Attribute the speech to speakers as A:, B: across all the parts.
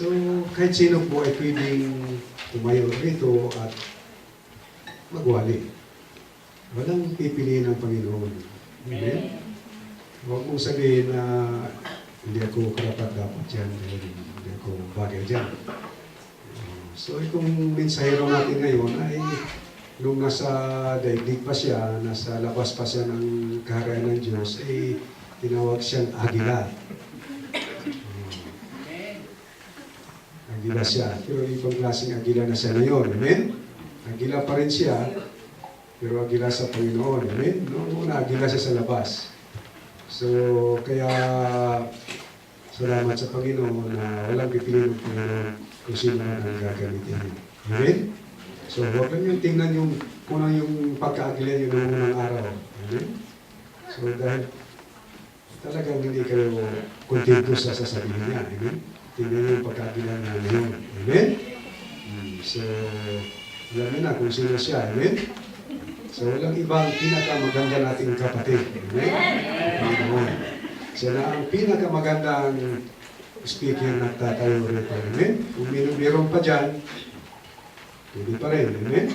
A: So, kahit sino po ay pwedeng tumayo rito at magwali. Walang pipiliin ng Panginoon. Amen? Huwag mong sabihin na hindi ako karapat dapat yan, hindi ako bagay dyan. So, itong mensahero natin ngayon ay nung nasa daigdig pa siya, nasa labas pa siya ng kaharian ng Diyos, ay tinawag siyang Agila. Agila siya. Pero ibang klaseng Agila na siya ngayon. Amen? Agila pa rin siya, pero Agila sa Panginoon. Amen? Noong una, Agila siya sa labas. So, kaya salamat sa Panginoon na walang pipiliin ng Panginoon kung sino ang gagamitin niya. Amen? So, huwag lang yung tingnan yung kung ano yung pagka-Agila yun ng unang araw. Amen? So, dahil talagang hindi kayo kontento sa sasabihin niya. Amen? Tingnan yung pagka-Agila niya ngayon. Amen? So, alam niyo na kung sino siya. Amen? So, walang ibang pinakamaganda nating kapatid. Amen? Amen. Siya na ang pinakamagandang speaker na tatayo rito. Amen? Kung meron pa dyan, pwede pa rin. Amen?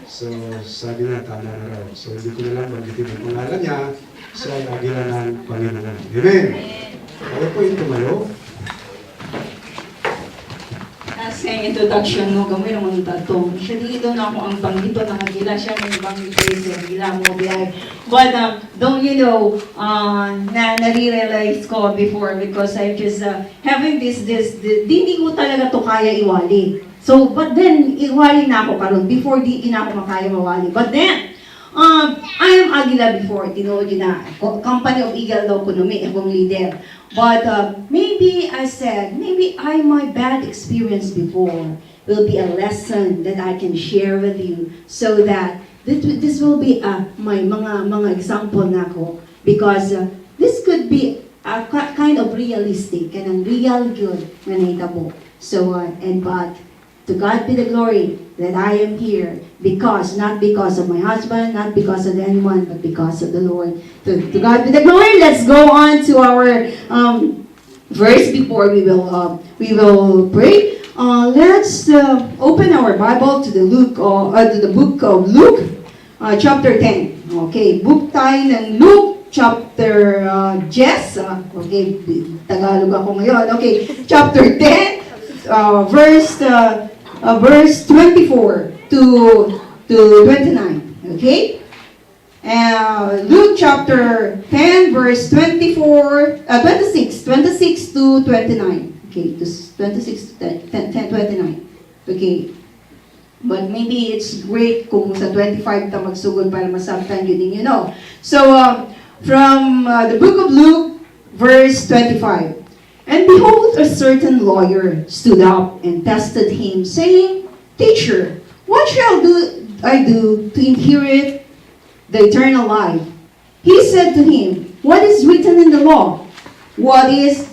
A: So, sabi na, tama na raw. So, hindi ko na lang magitin ang pangalan niya. Siya ay Agila ng Panginoon. Amen? Kaya po yung tumayo.
B: Sa introduction mo, gamay naman tato. Siya dito na ako ang banggito ng Agila. Siya may banggito sa Agila mo biyay. But don't you know, nare-realize ko before because I'm just having this, hindi ko talaga to kaya iwali. So, but then, iwali na ako karon before di na ako makaya mawali. But then, I am Agila before, tinood yun na, Company of Eagle daw ko numi, akong leader. But maybe I said, maybe my bad experience before will be a lesson that I can share with you so that this will be my mga example na ko because this could be a kind of realistic and real good na nahitabo. So, but to God be the glory that I am here because, not because of my husband, not because of anyone, but because of the Lord. To God be the glory. Let's go on to our verse before we will pray. Let's open our Bible to the book of Luke, chapter 10. Okay, book tayo ng Luke, chapter okay, Tagalog ako ngayon. Okay, chapter 10, verse 24 to 29. Okay? Luke chapter 10, verse 26 to 29. Okay, to 26 to 29. Okay. But maybe it's great kung sa 25 ta magsugod para masabtan yun din, you know. So, from the book of Luke, verse 25. And behold, a certain lawyer stood up and tested him, saying, Teacher, what shall I do to inherit the eternal life? He said to him, What is written in the law? What is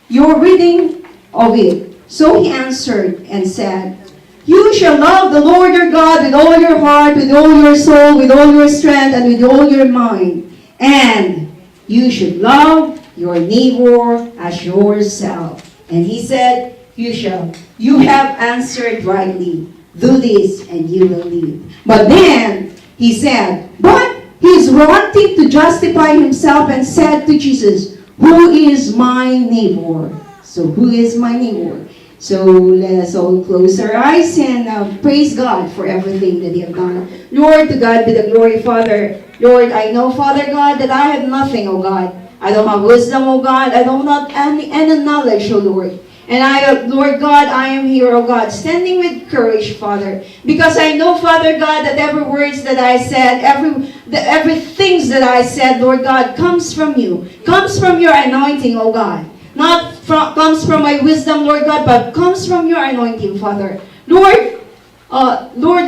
B: your reading of it? So he answered and said, You shall love the Lord your God with all your heart, with all your soul, with all your strength, and with all your mind. And you should love your neighbor as yourself. And he said, You have answered rightly. Do this and you will live. But then he said, But he is wanting to justify himself and said to Jesus, Who is my neighbor? So who is my neighbor? So let us all close our eyes and praise God for everything that He has done. Lord, to God be the glory, Father. Lord, I know, Father God, that I have nothing, O God. I don't have wisdom, O God. I don't have any knowledge, O Lord. And Lord God, I am here, O God, standing with courage, Father. Because I know, Father God, that every words that I said, every things that I said, Lord God, comes from you. Comes from your anointing, O God. Comes from my wisdom, Lord God, but comes from your anointing, Father. Lord,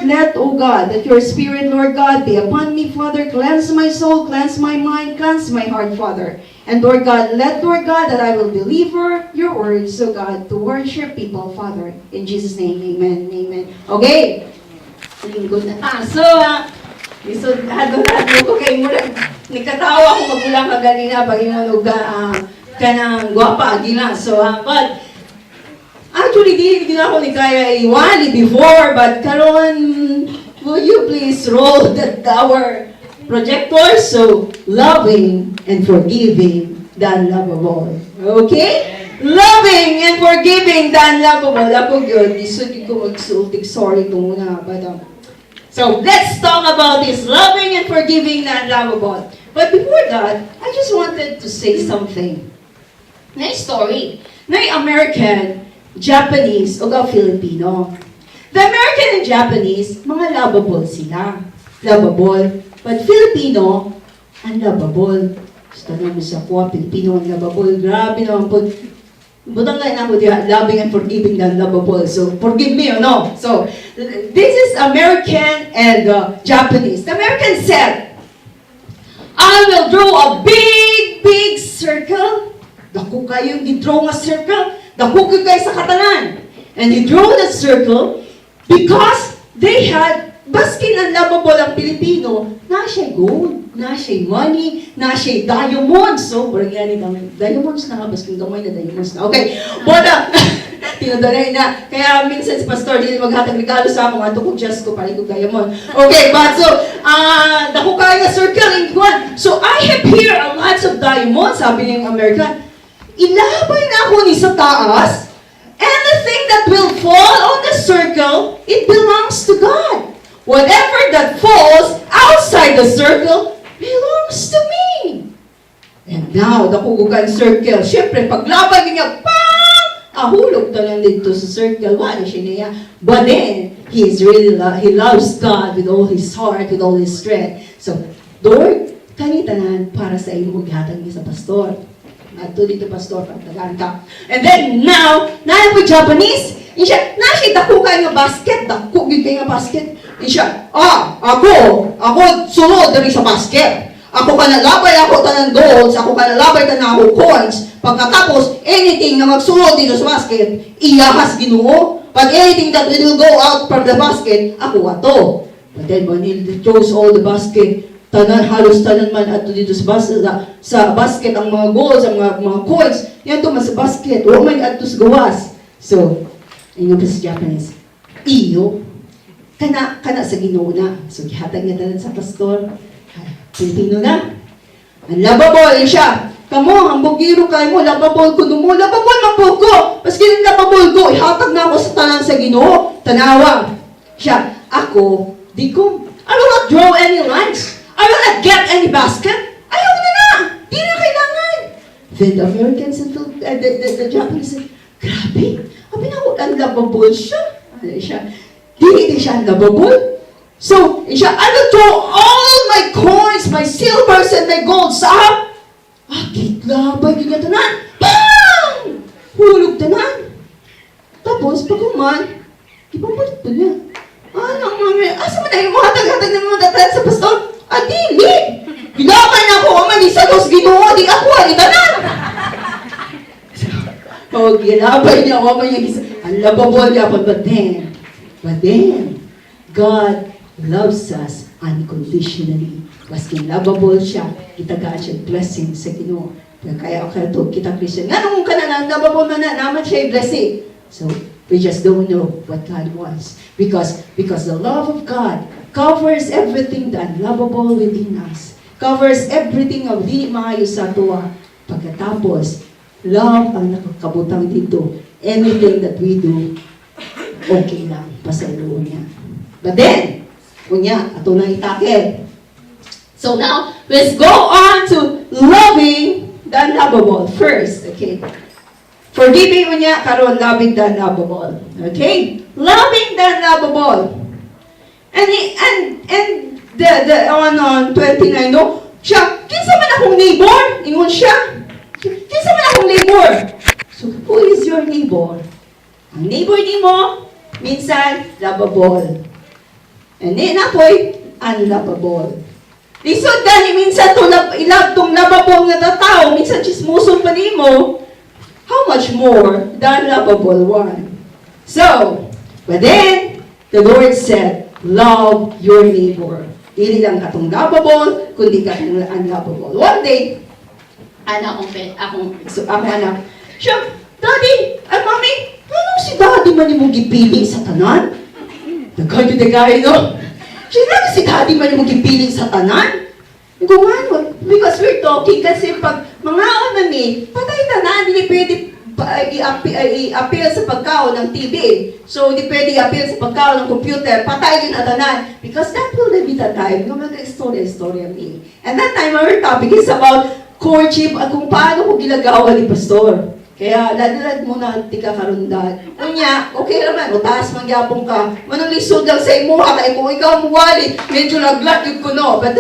B: let, O God, that your Spirit, Lord God, be upon me, Father. Cleanse my soul, cleanse my mind, cleanse my heart, Father. And Lord God, Lord God, that I will deliver your words, O God, to worship people, Father. In Jesus' name, amen, amen. Okay. Lingkod na. So, hado-hado ko kayo muna. Nagkatawa ako magulang ka ganina, pag imunog ka ng guwapa, Agila. So, but, Actually, di na ako ni kaya iwali before, but karon, will you please roll our projector? So, loving and forgiving the unlovable. Okay? Loving and forgiving the unlovable. Ako yun, isugin ko magsultig sorry ko muna. But, so, let's talk about this loving and forgiving the unlovable. But before that, I just wanted to say something. Nice story. Na American, Japanese, o Filipino. The American and Japanese, mga lovable sila. Lovable. But Filipino, unlovable. Gusto naman sa kuha, Filipino, unlovable. Grabe naman po. Butang na ako diya, loving and forgiving the unlovable. So, forgive me or no? So, this is American and Japanese. The American said, I will draw a big circle. Dako kayo yung draw nga circle. Dako kayo sa katanan. And they drew the circle because they had, baskin ang lovable ang Pilipino, na siya gold, na siya money, na siya diamonds. So, parang yan diamonds na, baskin gamay na diamonds na. Okay, but, tinadalay na. Kaya minsan si Pastor, hindi maghatag regalo sa ako, ato kong Diyos ko, parang itong diamond. Okay, but so, dako kayo nga circle in one. So, I have here a lots of diamonds, sabi ng American. Ilabay na ako ni sa taas. Anything that will fall on the circle, it belongs to God. Whatever that falls outside the circle, belongs to me. And now, nakukugan circle. Siyempre, paglabay niya, pang! Ahulog na lang dito sa circle. Wala siya niya. But then, he loves God with all his heart, with all his strength. So, Lord, kanitanan para sa iyo maghatag niya sa pastor. At dito, pastor, pagtagaan ka. And then, now, na po Japanese, siya, nasi dako kayo nga basket, dako kayo nga basket. Siya, ako sunod dali sa basket. Ako ka nalabay, ako tanang golds, ako ka nalabay, tanang ako coins. Pagkatapos, anything na magsunod dito sa basket, iyahas Ginoo. Pag anything that will go out from the basket, ako ato. But then, when he throws all the basket, halos tanan man ato dito sa basket ang mga golds, ang mga coins, yan to mas sa basket, o man ato sa gawas. So, ayun pa sa Japanese, iyo, kana sa Ginoo na. So, gihatag niya tanan sa pastor, Pilipino na. Ang lovable siya. Kamo, ang bugiro kayo mo, lovable ko mo, lovable mapog ko. Mas ganun lovable ko, ihatag na ako sa tanan sa Ginoo. Tanawa. Siya, ako, I will not draw any lines. I will not get any basket. Ayaw na! Di na kailangan. Then the Americans and the Japanese said, grabe, unlovable siya. Ano siya? Di siya unlovable. So, siya, I will throw all my coins, my silvers, and my golds up. Labay, ganyan tanan. Bang! Hulog tanan. Tapos, pagkuman, ipamulit pa niya. Asa mo na yung hatag-hatag ng mga datan sa pastor? Dili! Ginaman ako, manisa dos Ginoo, di ako, tanan! So, ginabay niya ako, ang lovable niya ako, but then, God loves us unconditionally. Maskin lovable siya, itagaan siya blessing sa Ginoo. Kaya ito, kita Christian. Nga nung kananan, lovable na naman siya blessing. So, we just don't know what God wants. Because the love of God covers everything the unlovable within us. Covers everything of di maayo sa tuwa. Pagkatapos, love ang nakakabutang dito. Anything that we do, okay lang, pasalo niya. But then, kunya, ato na itakil. So now, let's go on to loving the unlovable first, okay? Forgiving mo niya, karon loving the unlovable. Okay? Loving the unlovable. And the on 29, no? Siya, kinsa man akong neighbor? Ingon siya. Kinsa man akong neighbor? So, who is your neighbor? Ang neighbor ni mo, minsan, lovable. And then, apoy, unlovable. Lisod dahil minsan tong lovable nga tao, minsan chismuson pa ni mo, how much more than lovable one? So, but then, the Lord said, love your neighbor. Hindi lang katong lovable, kundi katong unlovable. One day, akong anak, siya, Daddy, Mommy, ano si Daddy? man yung gipiling sa tanan? Dagay, no? Siya si daddy man yung gipiling sa tanan? Kung ano, because we're talking kasi pag mga ano ni, patay tanan, hindi pwede i-appeal sa pagkaon ng TV. So, hindi pwede i-appeal sa pagkaon ng computer. Patay din na tanan. Because that will be the time na mag-istorya ni. And that time, our topic is about courtship at kung paano ko ginagawa ni Pastor. Kaya, ladalad mo na ang tika karundan. Kunya, okay naman, utaas mangyapong ka. Manong lisod lang sa imuha, kaya kung ikaw muwali, medyo laglag yung kuno. But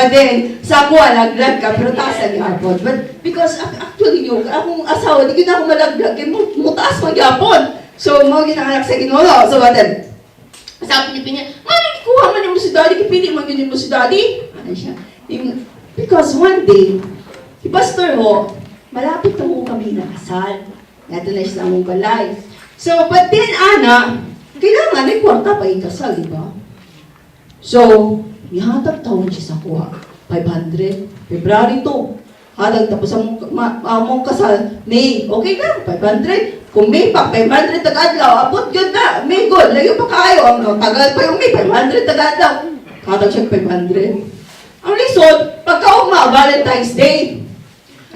B: then, sa kuha, laglag ka, pero taas ang yapon. But, because actually yung, akong asawa, di ko na ako malaglag, kaya mutaas mangyapon. So, mga ginanganak sa Ginoo. So, but then, sabi niya, kuha man mo si daddy, kipili man din mo si daddy. Ano siya? Because one day, si Pastor Ho, malapit na mo kami nakasal. Ito na siya mong balay. So, but then, Ana, kailangan ay kwarta pa ikasal, di ba? So, ihatag taon siya sa kuha. 500, February 2. Hatag tapos among kasal, May. Okay lang, 500. Kung May pa, 500 tagadlaw. Abot yun na. May good. Layo pa kayo. Tagal pa yung May, 500 tagadlaw. Hatag siya 500. Ang lisod, pagka Valentine's Day.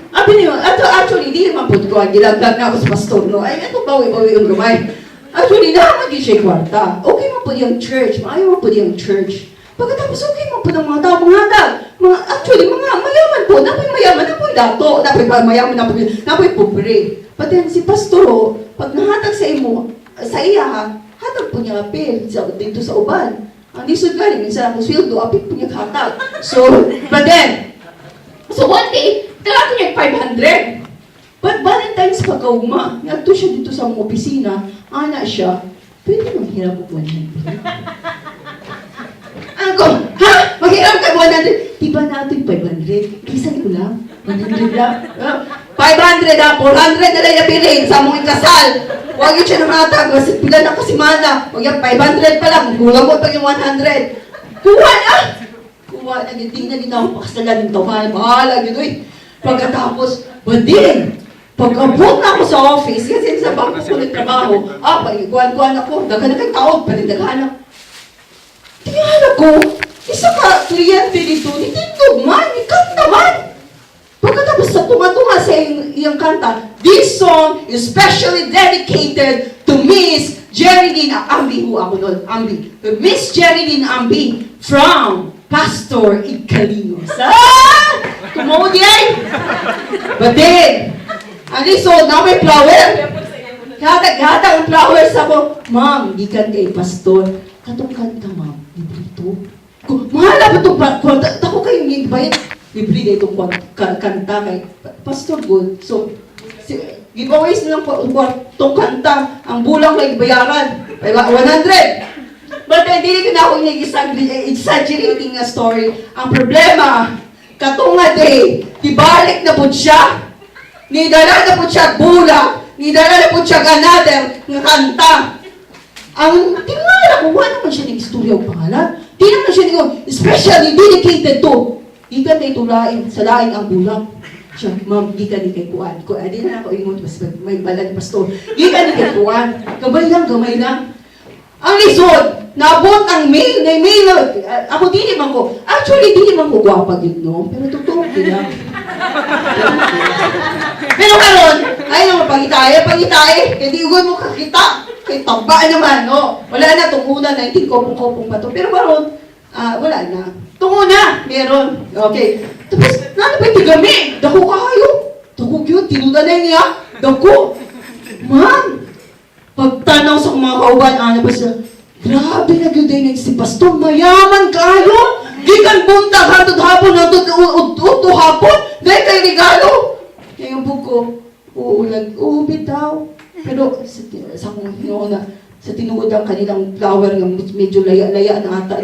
B: Abi niyo, actually, di naman po ko, gilagdag na ako sa pastor, no? Ay, ito bawi-bawi yung lumay. Actually, naman di siya kwarta. Okay mo po yung church, maayaw mo po yung church. Pagkatapos, okay mo po ng mga tao, actually, mga mayaman po, napoy mayaman, napoy dato, napoy mayaman, napoy pobre. But then, si pastoro, pag nahatag sa imo, sa iya, hatag po niya apel dito sa uban. Ang lisod galing, minsan ako sweldo, apil po niya hatag. So, but then, one day, talaga niya 500. But Valentine's pagkaugma, nagto siya dito sa mong opisina, ana siya, pwede maghiram ko 100. Ako, ha? Maghiram ka 100? Di ba natin 500? Kisan ko lang. 100 lang. 500 ha, 400 na lang yapirin sa mong ikasal. Huwag yun siya namatag, kasi pila na kasimana. Huwag yan, 500 pa lang, gulang mo pag yung 100. Kuha na! Kuha na, hindi na ginawa pakasalan ng tawahan. Bahala, gano'y. Pagkatapos, badin! Pag-abot na ako sa office, kasi sa bangko ko nagtrabaho, pag-iguan-guan ako, daga na kay taon, palindagan ako. Tingnan ako, isa ka, kliyente dito, nitindog man, ikanta man. Pagkatapos sa tunga-tunga sa iyong kanta, this song is specially dedicated to Miss Jerilyn Ambi, ako nun, Ambi. Miss Jerilyn Ambi from Pastor Igalinos. Tumawag yan! But then, ang lisod na may flower. Hatag ang flowers ako. Ma'am, di kan kay pastor. Katong kanta, ma'am. Libre ito. Mahal na ba itong kanta? Tako kayo yung bayad. Libre na itong kanta kay Pastor Good. So, giveaways na lang itong kanta. Ang bulang may bayaran. 100. But hindi ko na ako exaggerating na story. Ang problema, katunga day, tibalik na po siya. Nidala na po siya bulag. Nidala na po siya another nga kanta. Ang tingala ko, wala naman siya ng istorya o pangalan. Di naman siya ng especially dedicated to. Ikan na itulain, sa laing ang bulag. Siya, ma'am, di ka ni kay Kuan. Di na ako ingon, may balad pastor. Di ka ni kay Kuan. Gamay lang. Ang lisod, nabot ang mail, na mail. Ako di naman ko. Actually, di naman ko gwapa yun, no? Pero totoo kaya. Pero karon, ay naman pangitae. Kaya di ugon mo kakita. Kaya taba naman, no? Wala na, tunguna na, hindi kopong-kopong pa to. Pero karon, wala na. Tungo na, meron. Okay. Tapos, nano ba tigami? Dako kayo. Dako yun, tinuda na niya. Dako. Ma'am, pagtanaw sa mga kauban, ano ba siya? Grabe na yun din si Pastor, mayaman kayo! Di kan buntag, hatod hapon, hatod hapon, dahil kayo regalo! Ngayon po ko, bitaw. Pero sa kung sa tinuod ang kanilang flower nga medyo laya-laya na ata.